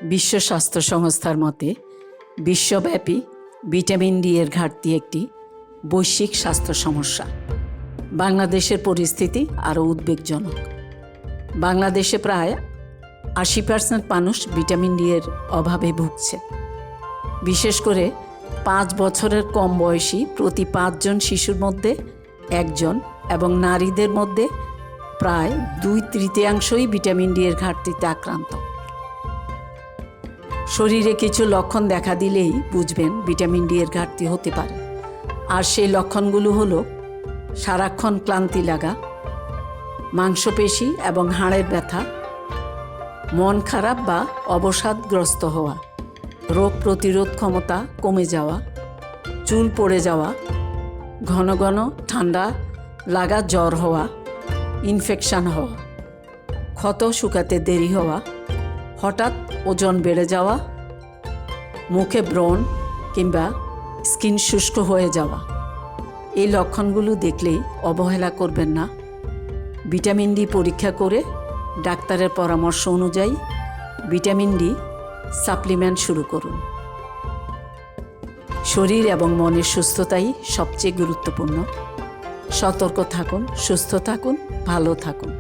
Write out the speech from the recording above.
বিশ্ব স্বাস্থ্য সংস্থার মতে বিশ্বব্যাপী ভিটামিন ডি এর ঘাটতি একটি বৈশ্বিক স্বাস্থ্য সমস্যা। বাংলাদেশের পরিস্থিতি আরও উদ্বেগজনক। বাংলাদেশে প্রায় ৮০% মানুষ ভিটামিন ডি এর অভাবে ভুগছে। বিশেষ করে ৫ বছরের কম বয়সী প্রতি ৫ জন শিশুর মধ্যে একজন এবং নারীদের মধ্যে প্রায় ২/৩ ভিটামিন ডি এর ঘাটতিতে আক্রান্ত। শরীরে কিছু লক্ষণ দেখা দিলেই বুঝবেন ভিটামিন ডি এর ঘাটতি হতে পারে। আর সেই লক্ষণগুলো হলো সারাক্ষণ ক্লান্তি লাগা, মাংসপেশি এবং হাড়ের ব্যথা, মন খারাপ বা অবসাদগ্রস্ত হওয়া, রোগ প্রতিরোধ ক্ষমতা কমে যাওয়া, চুল পড়ে যাওয়া, ঘন ঘন ঠান্ডা লাগা, জ্বর হওয়া, ইনফেকশন হওয়া, ক্ষত শুকাতে দেরি হওয়া, হঠাৎ ওজন বেড়ে যাওয়া, মুখে ব্রণ কিংবা স্কিন শুষ্ক হয়ে যাওয়া। এই লক্ষণগুলো দেখলেই অবহেলা করবেন না। ভিটামিন ডি পরীক্ষা করে ডাক্তারের পরামর্শ অনুযায়ী ভিটামিন ডি সাপ্লিমেন্ট শুরু করুন। শরীর এবং মনের সুস্থতাই সবচেয়ে গুরুত্বপূর্ণ। সতর্ক থাকুন, সুস্থ থাকুন, ভালো থাকুন।